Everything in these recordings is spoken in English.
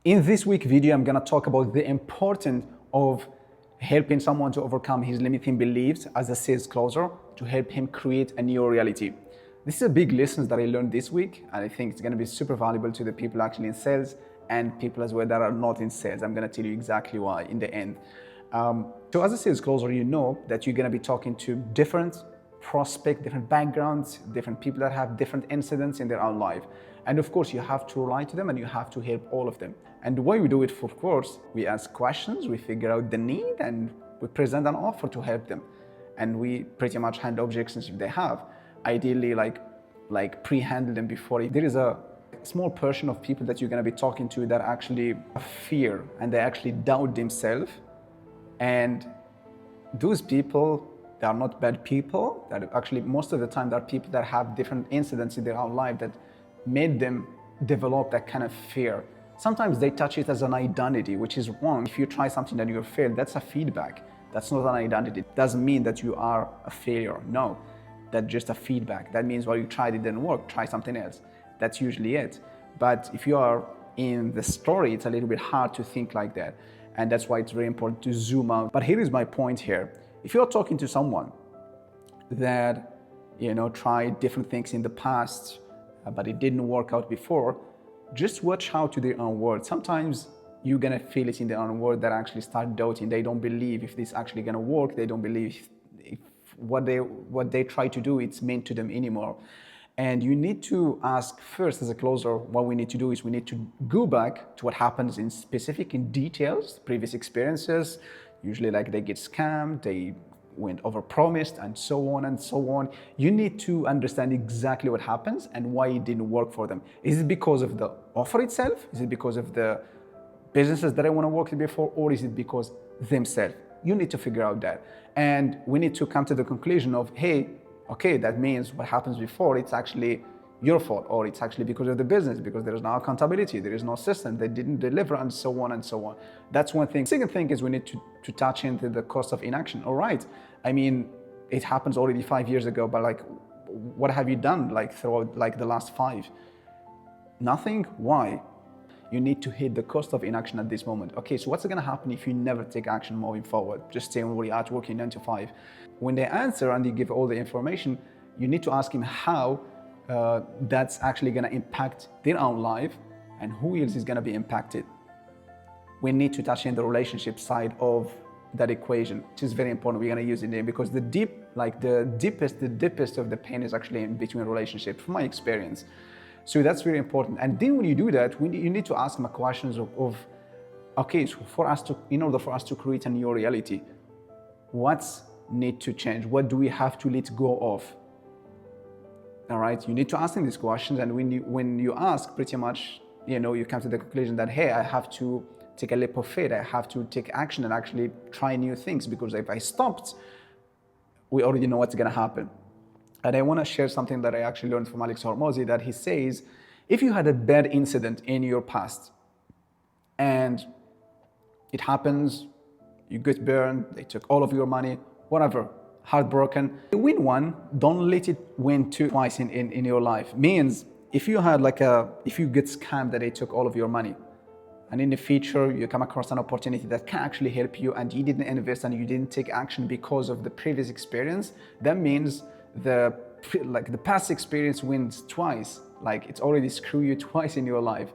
In this week video, I'm gonna talk about the importance of helping someone to overcome his limiting beliefs as a sales closer to help him create a new reality. This is a big lesson that I learned this week, and I think it's gonna be super valuable to the people actually in sales and people as well that are not in sales. I'm gonna tell you exactly why in the end. So as a sales closer, you know that you're gonna be talking to different prospects, different backgrounds, different people that have different incidents in their own life. And of course, you have to rely to them and you have to help all of them. And the way we do it, of course, we ask questions, we figure out the need, and we present an offer to help them. And we pretty much handle objections if they have. Ideally, like pre-handle them before. There is a small portion of people that you're gonna be talking to that actually have fear and they actually doubt themselves. And those people, they are not bad people. That actually, most of the time, they are people that have different incidents in their own life that made them develop that kind of fear. Sometimes they touch it as an identity, which is wrong. If you try something and you fail, that's a feedback. That's not an identity. It doesn't mean that you are a failure. No, that's just a feedback. That means, well, you tried, it didn't work, try something else. That's usually it. But if you are in the story, it's a little bit hard to think like that. And that's why it's very important to zoom out. But here is my point here. If you're talking to someone that, tried different things in the past, but it didn't work out before, just watch out to their own words. Sometimes you're gonna feel it in their own words that actually start doubting. They don't believe if this actually gonna work. They don't believe if what they try to do, it's meant to them anymore. And you need to ask first as a closer, what we need to do is we need to go back to what happens in details, previous experiences, usually like they get scammed, they went overpromised and so on and so on. You need to understand exactly what happens and why it didn't work for them. Is it because of the offer itself? Is it because of the businesses that I want to work with before? Or is it because themselves? You need to figure out that. And we need to come to the conclusion of, hey, okay, that means what happens before, it's actually your fault, or it's actually because of the business, because there is no accountability, there is no system, they didn't deliver, and so on and so on. That's one thing. Second thing is we need to touch into the cost of inaction. All right, I mean, it happens already 5 years ago, but what have you done throughout the last 5? Nothing. Why? You need to hit the cost of inaction at this moment. Okay, so what's gonna happen if you never take action moving forward? Just stay where you're at, working 9 to 5. When they answer and you give all the information, you need to ask him how that's actually gonna impact their own life and who else is gonna be impacted. We need to touch in the relationship side of that equation, which is very important. We're gonna use it there because the deepest of the pain is actually in between relationships, from my experience. So that's very important. And then when you do that, you need to ask them questions of okay, so in order for us to create a new reality, what's need to change? What do we have to let go of? All right, you need to ask them these questions, and when you ask, pretty much, you come to the conclusion that, hey, I have to take a leap of faith. I have to take action and actually try new things, because if I stopped, we already know what's gonna happen. And I wanna share something that I actually learned from Alex Hormozi, that he says, if you had a bad incident in your past, and it happens, you get burned, they took all of your money, whatever, heartbroken. You win one, don't let it win twice in your life. Means if you had if you get scammed that they took all of your money, and in the future you come across an opportunity that can actually help you and you didn't invest and you didn't take action because of the previous experience, that means the past experience wins twice. It's already screwed you twice in your life.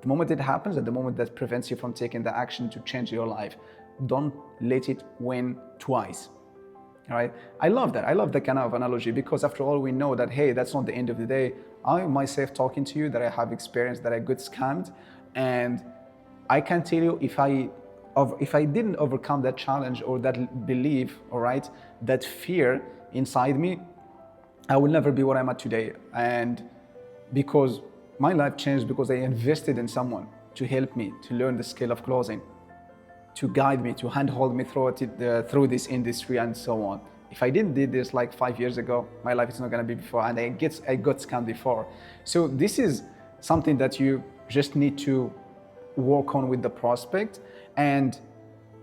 The moment it happens and the moment that prevents you from taking the action to change your life, don't let it win twice. All right, I love that. I love that kind of analogy, because after all, we know that, hey, that's not the end of the day. I myself talking to you that I have experienced that I got scammed, and I can tell you if I didn't overcome that challenge or that belief, all right, that fear inside me, I will never be what I'm at today. And because my life changed because I invested in someone to help me to learn the skill of closing, to guide me, to handhold me through this industry and so on. If I didn't did this 5 years ago, my life is not gonna be before, and I got scammed before. So this is something that you just need to work on with the prospect and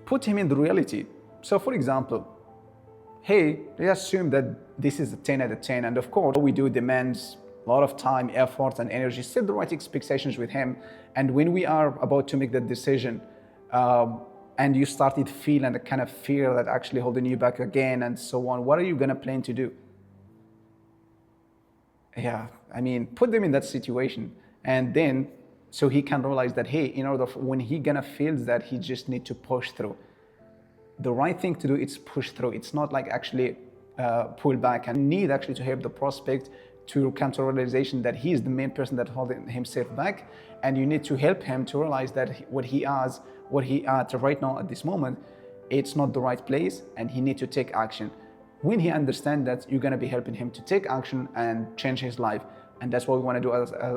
put him in the reality. So for example, hey, let's assume that this is a 10 out of 10, and of course, what we do demands a lot of time, effort, and energy, set the right expectations with him. And when we are about to make that decision, and you started feeling the kind of fear that actually holding you back again and so on, what are you gonna plan to do? Yeah, I mean, put them in that situation, and then so he can realize that, hey, in order for, when he gonna feels that he just need to push through, the right thing to do is push through. It's not like actually pull back, and need actually to help the prospect to come to a realization that he is the main person that holding himself back, and you need to help him to realize that what he at right now at this moment, it's not the right place, and he need to take action. When he understands that, you're gonna be helping him to take action and change his life. And that's what we want to do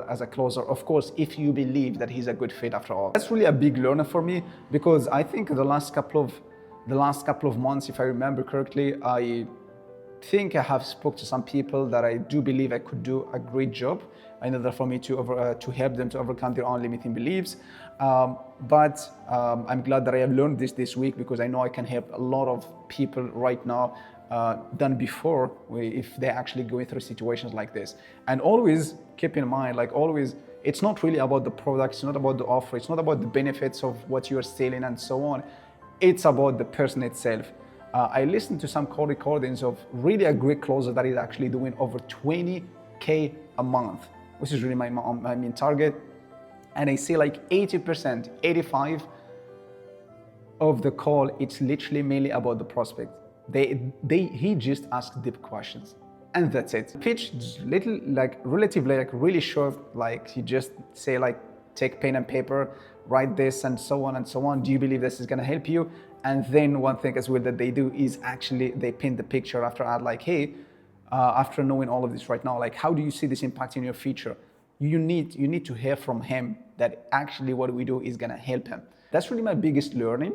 as a closer. Of course, if you believe that he's a good fit after all. That's really a big learner for me, because I think the last couple of months, if I remember correctly, I think I have spoke to some people that I do believe I could do a great job in order for me to help them to overcome their own limiting beliefs. But I'm glad that I have learned this week, because I know I can help a lot of people right now than before if they're actually going through situations like this. And always keep in mind, like always, it's not really about the product, it's not about the offer, it's not about the benefits of what you're selling and so on. It's about the person itself. I listened to some call recordings of really a great closer that is actually doing over 20K a month, which is really my main target. And I say like 80%, 85% of the call, it's literally mainly about the prospect. He just asks deep questions, and that's it. Pitch little, like relatively, like really short, like he just say like, take pen and paper, write this and so on and so on. Do you believe this is gonna help you? And then one thing as well that they do is actually they paint the picture after ad, like, hey, after knowing all of this right now, like how do you see this impacting your future? You need to hear from him that actually what we do is gonna help him. That's really my biggest learning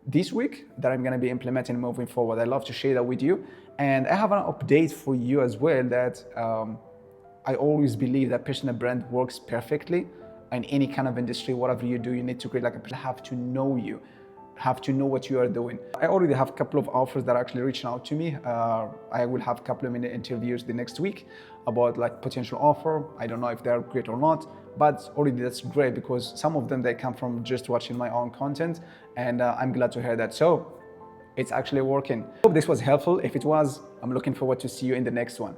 this week that I'm gonna be implementing moving forward. I'd love to share that with you. And I have an update for you as well that I always believe that personal brand works perfectly in any kind of industry. Whatever you do, you need to create like a have to know you, have to know what you are doing. I already have a couple of offers that are actually reaching out to me. I will have a couple of minute interviews the next week about like potential offer. I don't know if they're great or not, but already that's great, because some of them, they come from just watching my own content, and I'm glad to hear that. So it's actually working. Hope this was helpful. If it was, I'm looking forward to see you in the next one.